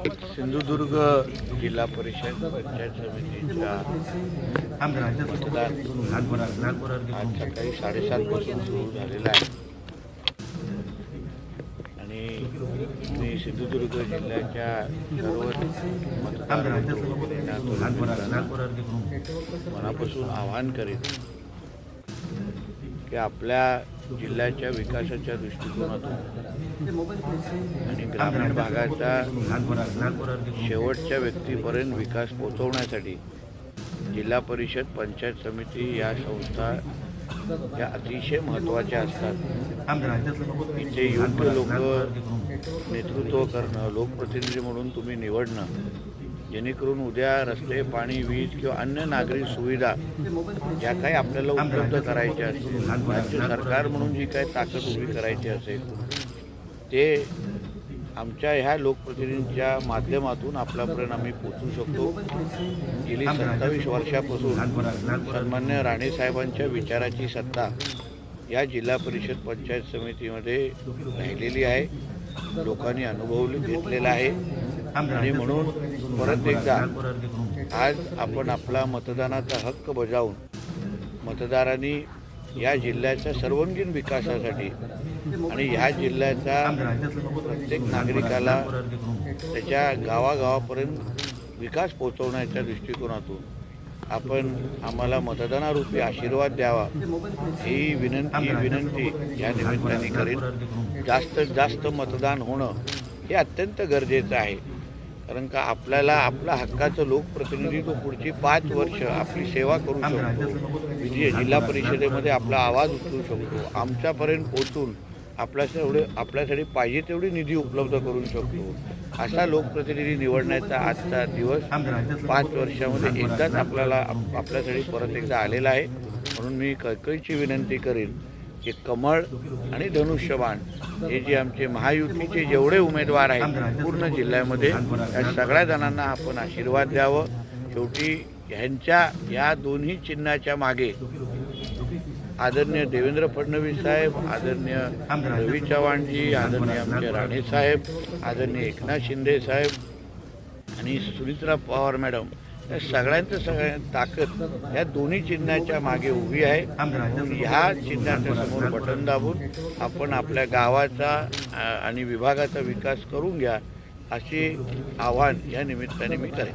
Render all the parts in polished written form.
सिंधुदुर्ग जिल्हा परिषद पंचायत समितीच्या मतदान आज सकाळी 7:30 पासून सुरू झालेला आहे आणि मी सिंधुदुर्ग जिल्ह्याच्या सर्व मतदारांना मनापासून आवाहन करेन की आपल्या जिल्ह्याच्या विकासाच्या दृष्टिकोनातून आणि ग्रामीण भागाचा शेवटच्या व्यक्तीपर्यंत विकास पोहोचवण्यासाठी जिल्हा परिषद पंचायत समिती या संस्था या अतिशय महत्त्वाच्या असतात। इथे योग्य लोक नेतृत्व करणं, लोकप्रतिनिधी म्हणून तुम्ही निवडणं, जेणेकरून उद्या रस्ते, पाणी, वीज किंवा अन्य नागरी सुविधा ज्या काही आपल्याला उपलब्ध करायच्या असतील, राज्य सरकार म्हणून जी काही ताकद उभी करायची असेल ते आमच्या ह्या लोकप्रतिनिधींच्या माध्यमातून आपल्यापर्यंत आम्ही पोहोचू शकतो। गेली 27 वर्षापासून सन्मान्य राणेसाहेबांच्या विचाराची सत्ता या जिल्हा परिषद पंचायत समितीमध्ये राहिलेली आहे, लोकांनी अनुभव घेतलेला आहे आणि म्हणून परत एकदा आज आपण आपला मतदानाचा हक्क बजावून मतदारांनी या जिल्ह्याच्या सर्वांगीण विकासासाठी आणि ह्या जिल्ह्याचा प्रत्येक नागरिकाला त्याच्या गावागावापर्यंत विकास पोहोचवण्याच्या दृष्टिकोनातून आपण आम्हाला मतदानारूपी आशीर्वाद द्यावा ही विनंती या निमित्ताने करेन। जास्तीत जास्त मतदान होणं हे अत्यंत गरजेचं आहे, कारण का आपल्याला आपला हक्काचं लोकप्रतिनिधित्व पुढची 5 वर्ष आपली सेवा करू शकतो, जिल्हा परिषदेमध्ये आपला आवाज उचलू शकतो, आमच्यापर्यंत पोहोचून आपल्यासाठी पाहिजे तेवढी निधी उपलब्ध करू शकतो। असा लोकप्रतिनिधी निवडण्याचा आजचा दिवस 5 वर्षामध्ये एकदाच आपल्यासाठी परत एकदा आलेला आहे। म्हणून मी कळकळीची विनंती करेन की कमळ आणि धनुष्यबाण हे जे आमचे महायुतीचे जेवढे उमेदवार आहेत पूर्ण जिल्ह्यामध्ये त्या सगळ्या जणांना आपण आशीर्वाद द्यावं। शेवटी ह्यांच्या या दोन्ही चिन्हाच्या मागे आदरणीय देवेंद्र फडणवीस साहेब, आदरणीय रवी चव्हाणजी, आदरणीय आमचे राणे साहेब, आदरणीय एकनाथ शिंदे साहेब आणि सुनीत्रा पवार मॅडम या सगळ्यांचं ताकद या दोन्ही चिन्हाच्या मागे उभी आहे। ह्या चिन्हाच्या समोर बटन दाबून आपण आपल्या गावाचा आणि विभागाचा विकास करून घ्या असे आवाहन या निमित्ताने मी करेन।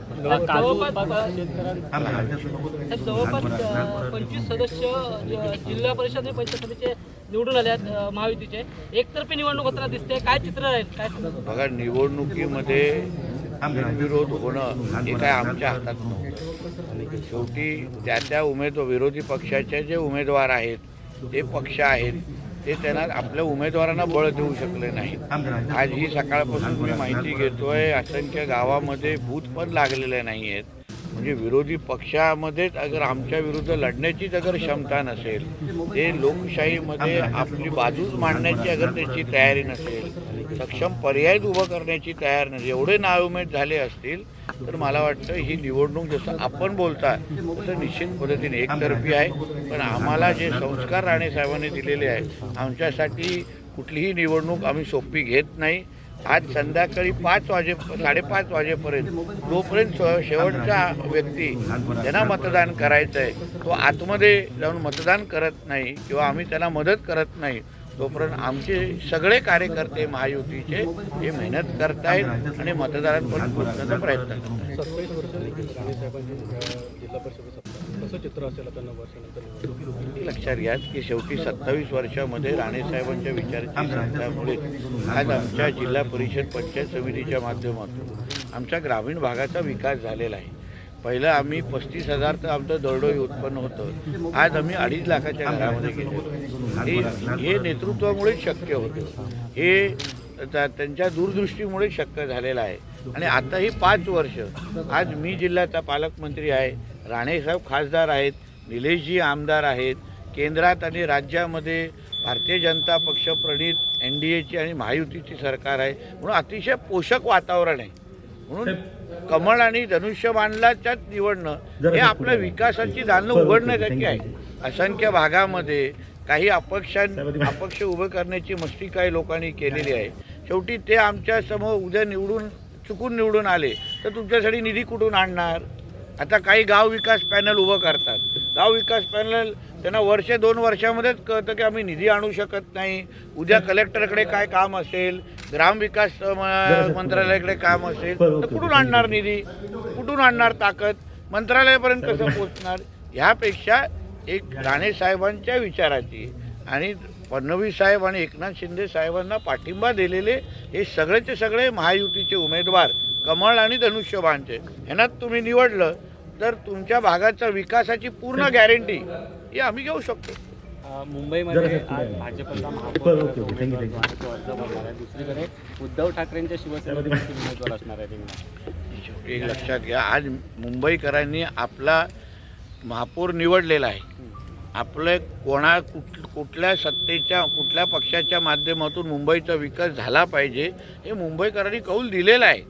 जवळपास 25 सदस्य जिल्हा परिषद आणि पंचायत समितीचे निवडून आले आहेत महायुतीचे। एकतर्फी निवडणूक होताना दिसते, काय चित्र राहील? काय बघा, निवडणुकीमध्ये विरोध होणं हे काय आमच्या हातात नव्हतं। शेवटी त्या विरोधी पक्षाचे जे उमेदवार आहेत ते पक्ष आहेत ते त्यांना आपल्या उमेदवारांना बळ देऊ शकले नाहीत। आज ही सकाळपासून मी माहिती घेतोय असंख्य गावामध्ये बूथ पण लागलेले नाही आहेत। म्हणजे विरोधी पक्षामध्येच अगर आमच्या विरुद्ध लढण्याची अगर क्षमता नसेल, ते लोकशाहीमध्ये आपली बाजूच मांडण्याची अगर त्याची तयारी नसेल, सक्षम पर्याय उभं करण्याची तयार नसेल, एवढे नाउमेद झाले असतील तर मला वाटतं ही निवडणूक जसं आपण बोलता तसं निश्चित पद्धतीने एकतर्फी आहे। पण आम्हाला जे संस्कार राणेसाहेबांनी दिलेले आहेत आमच्यासाठी कुठलीही निवडणूक आम्ही सोपी घेत नाही। आज संध्याकाळी 5:30 वाजेपर्यंत जोपर्यंत शेवटचा व्यक्ती ज्यांना मतदान करायचं आहे तो आतमध्ये जाऊन मतदान करत नाही किंवा आम्ही त्याला मदत करत नाही तोपर्यंत आमचे सगळे कार्यकर्ते महायुतीचे हे मेहनत करतायत आणि मतदारांपर्यंत पोहोचण्याचा प्रयत्न करतात। 27 वर्ष राणेसाहेबांची जिल्हा परिषद सत्ता कसं चित्र असेल आता 9 वर्षानंतर? लक्षात घ्या की शेवटी 27 वर्षामध्ये राणेसाहेबांच्या विचाराची सत्तामुळे आज आमच्या जिल्हा परिषद पंचायत समितीच्या माध्यमातून आमच्या ग्रामीण भागाचा विकास झालेला आहे। पहिलं आम्ही 35,000 तर आमचं दरडोई उत्पन्न होतं, आज आम्ही 2.5 लाखाच्या घरामध्ये गेलो। हे नेतृत्वामुळेच शक्य होतं, हे त्यांच्या दूरदृष्टीमुळे शक्य झालेलं आहे। आणि आता ही 5 वर्ष आज मी जिल्ह्याचा पालकमंत्री आहे, राणेसाहेब खासदार आहेत, निलेशजी आमदार आहेत, केंद्रात आणि राज्यामध्ये भारतीय जनता पक्ष प्रणित NDAची आणि महायुतीची सरकार आहे, म्हणून अतिशय पोषक वातावरण आहे। म्हणून कमळ आणि धनुष्यबाणाच्याच निवडणं हे आपल्या विकासाची दालनं उघडण्यासाठी आहे। असंख्य भागामध्ये काही अपक्ष उभं करण्याची मस्ती काही लोकांनी केलेली आहे। शेवटी ते आमच्या समोर उद्या निवडून चुकून निवडून आले तर तुमच्यासाठी निधी कुठून आणणार? आता काही गाव विकास पॅनल उभं करतात. गाव विकास पॅनल त्यांना वर्ष 2 वर्षामध्येच कळतं की आम्ही निधी आणू शकत नाही. उद्या कलेक्टरकडे काय काम असेल, ग्रामविकास मंत्रालयाकडे काम असेल तर कुठून आणणार निधी, कुठून आणणार ताकद, मंत्रालयापर्यंत कसं पोहोचणार? ह्यापेक्षा एक राणे साहेबांच्या विचाराची आणि फडणवीस साहेब आणि एकनाथ शिंदे साहेबांना पाठिंबा दिलेले हे सगळेचे सगळे महायुतीचे उमेदवार कमळ आणि धनुष्यबाणचे ह्यांना तुम्ही निवडलं तर तुमच्या भागाच्या विकासाची पूर्ण गॅरंटी ही आम्ही घेऊ शकतो. मुंबईमध्ये आज भाजपचा महापौर उमेदवार जो आहे तो अर्ज भरणार आहे. दुसरीकडे उद्धव ठाकरेंच्या शिवसेनेचे उमेदवार असणार आहे रिंगणात. एक लक्षात घ्या, आज मुंबईकरांनी आपला महापौर निवडलेला आहे. आपलं कुठल्या सत्तेच्या कुठल्या पक्षाच्या माध्यमातून मुंबईचा विकास झाला पाहिजे हे मुंबईकरांनी कौल दिलेला आहे.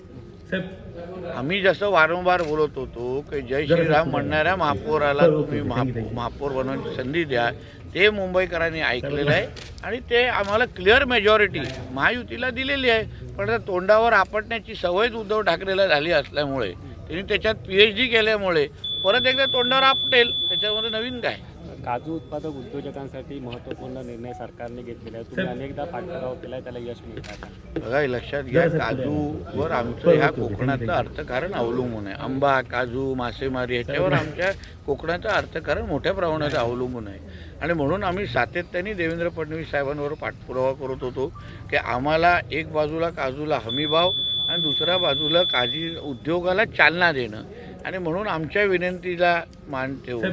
आम्ही जसं वारंवार बोलत होतो की जय श्रीराम म्हणणाऱ्या महापौराला तुम्ही महापौर बनवण्याची संधी द्या, ते मुंबईकरांनी ऐकलेलं आहे आणि ते आम्हाला क्लिअर मेजॉरिटी महायुतीला दिलेली आहे. पण आता तोंडावर आपटण्याची सवयच उद्धव ठाकरेला झाली असल्यामुळे त्यांनी त्याच्यात PhD केल्यामुळे परत एकदा तोंडावर आपटेल, त्याच्यामध्ये नवीन काय. काजू उत्पादक उद्योजकांसाठी महत्त्वपूर्ण निर्णय सरकारने घेतलेला आहे. तुम्ही अनेकदा पाठपुरावा केला आहे, त्याला यश मिळतं. बघा, हे लक्षात घ्या, काजूवर आमचं ह्या कोकणातलं अर्थकारण अवलंबून आहे. आंबा, काजू, मासेमारी ह्याच्यावर आमच्या कोकणाचं अर्थकारण मोठ्या प्रमाणात अवलंबून आहे. आणि म्हणून आम्ही सातत्याने देवेंद्र फडणवीस साहेबांवर पाठपुरावा करत होतो की आम्हाला एक बाजूला काजूला हमीभाव आणि दुसऱ्या बाजूला काजी उद्योगाला चालना देणं. आणि म्हणून आमच्या विनंतीला मान ठेवून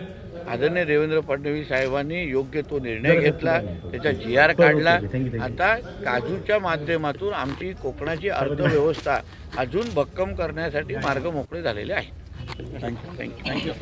आदरणीय देवेंद्र फडणवीस साहेबांनी योग्य तो निर्णय घेतला, त्याचा GR काढला. आता काजूच्या माध्यमातून आमची कोकणाची अर्थव्यवस्था अजून भक्कम करण्यासाठी मार्ग मोकळे झालेले आहेत. थँक्यू.